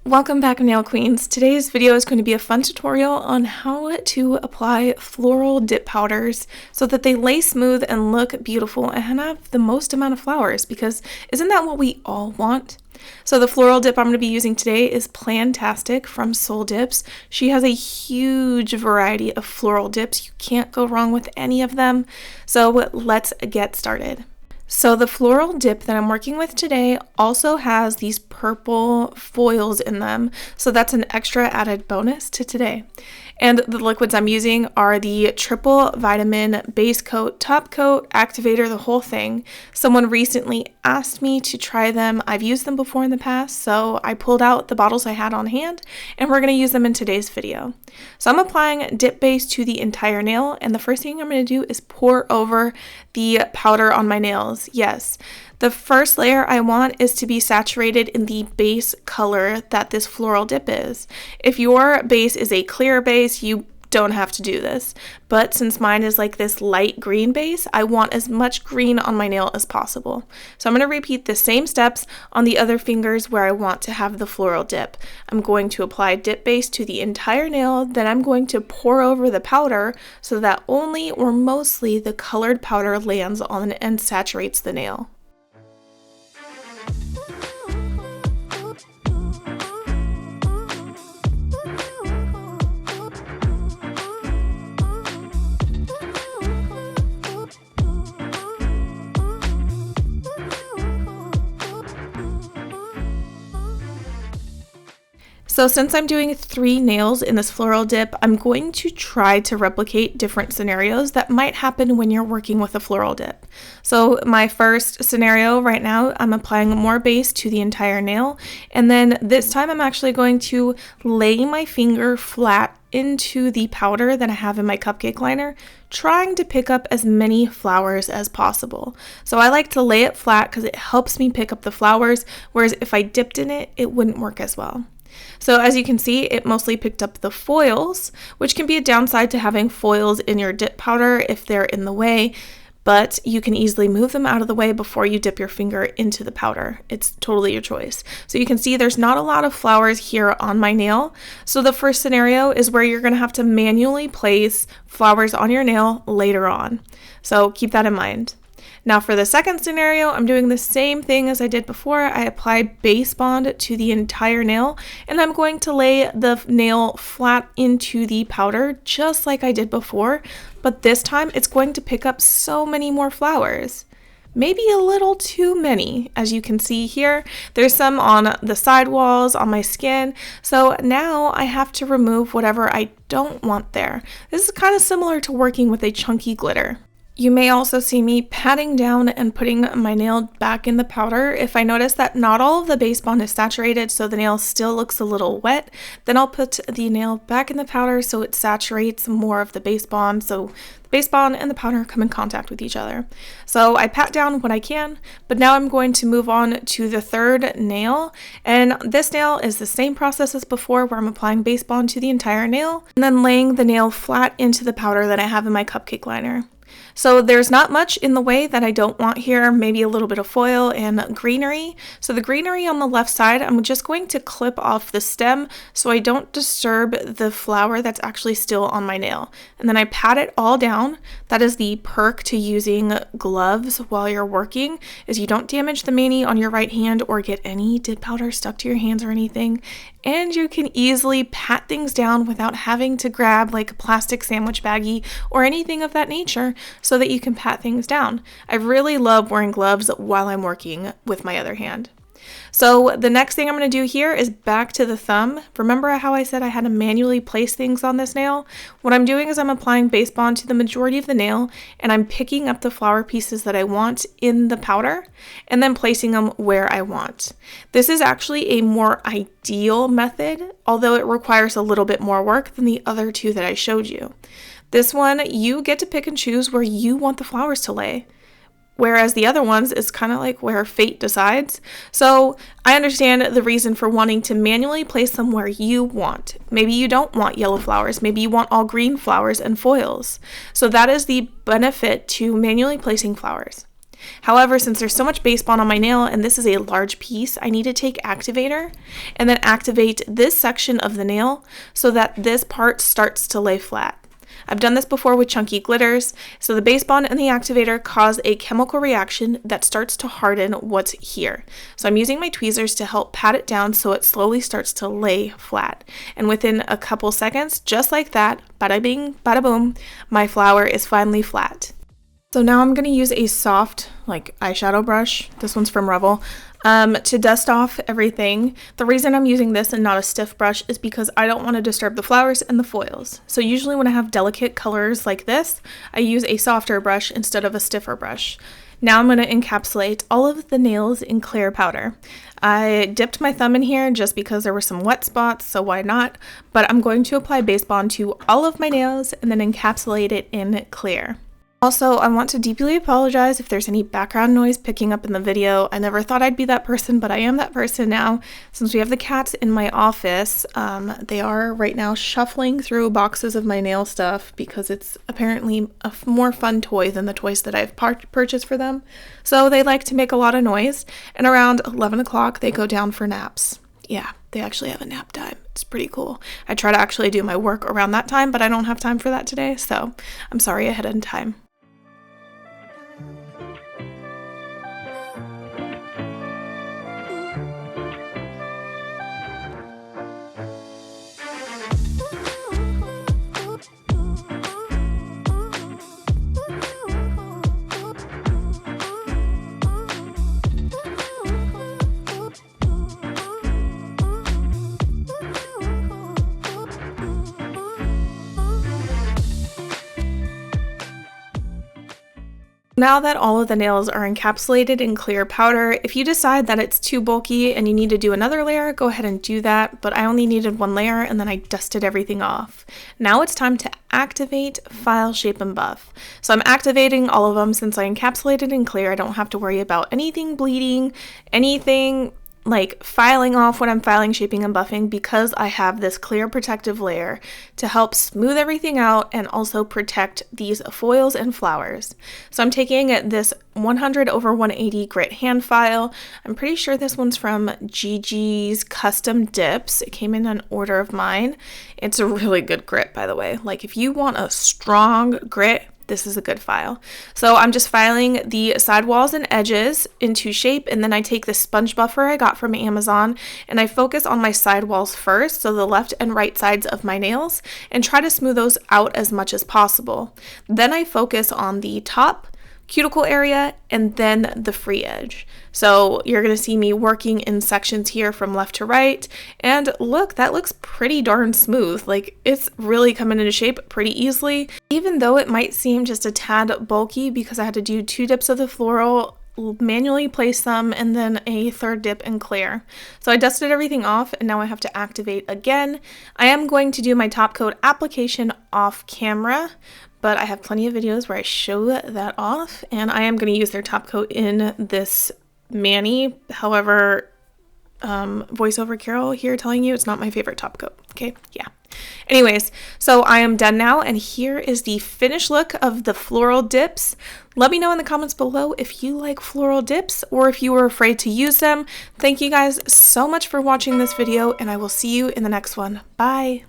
Welcome back, Nail Queens. Today's video is going to be a fun tutorial on how to apply floral dip powders so that they lay smooth and look beautiful and have the most amount of flowers, because isn't that what we all want? So the floral dip I'm going to be using today is Plantastic from Soul Dips. She has a huge variety of floral dips. You can't go wrong with any of them. So let's get started. So the floral dip that I'm working with today also has these purple foils in them, so that's an extra added bonus to today. And the liquids I'm using are the triple vitamin base coat, top coat, activator, the whole thing. Someone recently asked me to try them. I've used them before in the past, so I pulled out the bottles I had on hand, and we're going to use them in today's video. So I'm applying dip base to the entire nail, and the first thing I'm going to do is pour over the powder on my nails. Yes, the first layer I want is to be saturated in the base color that this floral dip is. If your base is a clear base, you don't have to do this. But since mine is like this light green base, I want as much green on my nail as possible. So I'm going to repeat the same steps on the other fingers where I want to have the floral dip. I'm going to apply dip base to the entire nail, then I'm going to pour over the powder so that only or mostly the colored powder lands on and saturates the nail. So since I'm doing 3 nails in this floral dip, I'm going to try to replicate different scenarios that might happen when you're working with a floral dip. So my first scenario right now, I'm applying more base to the entire nail, and then this time I'm actually going to lay my finger flat into the powder that I have in my cupcake liner, trying to pick up as many flowers as possible. So I like to lay it flat because it helps me pick up the flowers, whereas if I dipped in it, it wouldn't work as well. So as you can see, it mostly picked up the foils, which can be a downside to having foils in your dip powder if they're in the way, but you can easily move them out of the way before you dip your finger into the powder. It's totally your choice. So you can see there's not a lot of flowers here on my nail. So the first scenario is where you're going to have to manually place flowers on your nail later on. So keep that in mind. Now for the second scenario, I'm doing the same thing as I did before. I applied base bond to the entire nail, and I'm going to lay the nail flat into the powder just like I did before, but this time it's going to pick up so many more flowers. Maybe a little too many. As you can see here, there's some on the side walls, on my skin, so now I have to remove whatever I don't want there. This is kind of similar to working with a chunky glitter. You may also see me patting down and putting my nail back in the powder. If I notice that not all of the base bond is saturated, so the nail still looks a little wet, then I'll put the nail back in the powder so it saturates more of the base bond, so the base bond and the powder come in contact with each other. So I pat down what I can, but now I'm going to move on to the third nail, and this nail is the same process as before, where I'm applying base bond to the entire nail and then laying the nail flat into the powder that I have in my cupcake liner. So there's not much in the way that I don't want here, maybe a little bit of foil and greenery. So the greenery on the left side, I'm just going to clip off the stem so I don't disturb the flower that's actually still on my nail. And then I pat it all down. That is the perk to using gloves while you're working, is you don't damage the mani on your right hand or get any dip powder stuck to your hands or anything. And you can easily pat things down without having to grab like a plastic sandwich baggie or anything of that nature so that you can pat things down. I really love wearing gloves while I'm working with my other hand. So the next thing I'm going to do here is back to the thumb. Remember how I said I had to manually place things on this nail? What I'm doing is I'm applying base bond to the majority of the nail, and I'm picking up the flower pieces that I want in the powder and then placing them where I want. This is actually a more ideal method, although it requires a little bit more work than the other two that I showed you. This one, you get to pick and choose where you want the flowers to lay, whereas the other ones is kind of like where fate decides. So I understand the reason for wanting to manually place them where you want. Maybe you don't want yellow flowers. Maybe you want all green flowers and foils. So that is the benefit to manually placing flowers. However, since there's so much base bond on my nail and this is a large piece, I need to take activator and then activate this section of the nail so that this part starts to lay flat. I've done this before with chunky glitters, so the base bond and the activator cause a chemical reaction that starts to harden what's here. So I'm using my tweezers to help pat it down so it slowly starts to lay flat. And within a couple seconds, just like that, bada bing, bada boom, my flower is finally flat. So now I'm going to use a soft eyeshadow brush. This one's from Revel. To dust off everything. The reason I'm using this and not a stiff brush is because I don't want to disturb the flowers and the foils. So usually when I have delicate colors like this, I use a softer brush instead of a stiffer brush. Now I'm going to encapsulate all of the nails in clear powder. I dipped my thumb in here just because there were some wet spots, so why not? But I'm going to apply base bond to all of my nails and then encapsulate it in clear. Also, I want to deeply apologize if there's any background noise picking up in the video. I never thought I'd be that person, but I am that person now. Since we have the cats in my office, they are right now shuffling through boxes of my nail stuff because it's apparently a more fun toy than the toys that I've purchased for them. So they like to make a lot of noise, and around 11 o'clock they go down for naps. Yeah, they actually have a nap time. It's pretty cool. I try to actually do my work around that time, but I don't have time for that today, so I'm sorry ahead in time. Now that all of the nails are encapsulated in clear powder, if you decide that it's too bulky and you need to do another layer, go ahead and do that, but I only needed one layer and then I dusted everything off. Now it's time to activate File, Shape, and Buff. So I'm activating all of them since I encapsulated in clear. I don't have to worry about anything bleeding, anything like filing off when I'm filing, shaping, and buffing because I have this clear protective layer to help smooth everything out and also protect these foils and flowers. So I'm taking this 100/180 grit hand file. I'm pretty sure this one's from Gigi's Custom Dips. It came in an order of mine. It's a really good grit, by the way. Like if you want a strong grit, this is a good file. So I'm just filing the sidewalls and edges into shape, and then I take the sponge buffer I got from Amazon and I focus on my sidewalls first, so the left and right sides of my nails, and try to smooth those out as much as possible. Then I focus on the top cuticle area and then the free edge. So you're going to see me working in sections here from left to right, and look, that looks pretty darn smooth. Like it's really coming into shape pretty easily, even though it might seem just a tad bulky because I had to do 2 dips of the floral, manually place them, and then a 3rd dip in clear. So I dusted everything off and now I have to activate again. I am going to do my top coat application off camera, but I have plenty of videos where I show that off, and I am going to use their top coat in this mani. However, voiceover Carol here telling you it's not my favorite top coat. Okay, yeah. Anyways, so I am done now, and here is the finished look of the floral dips. Let me know in the comments below if you like floral dips or if you were afraid to use them. Thank you guys so much for watching this video, and I will see you in the next one. Bye!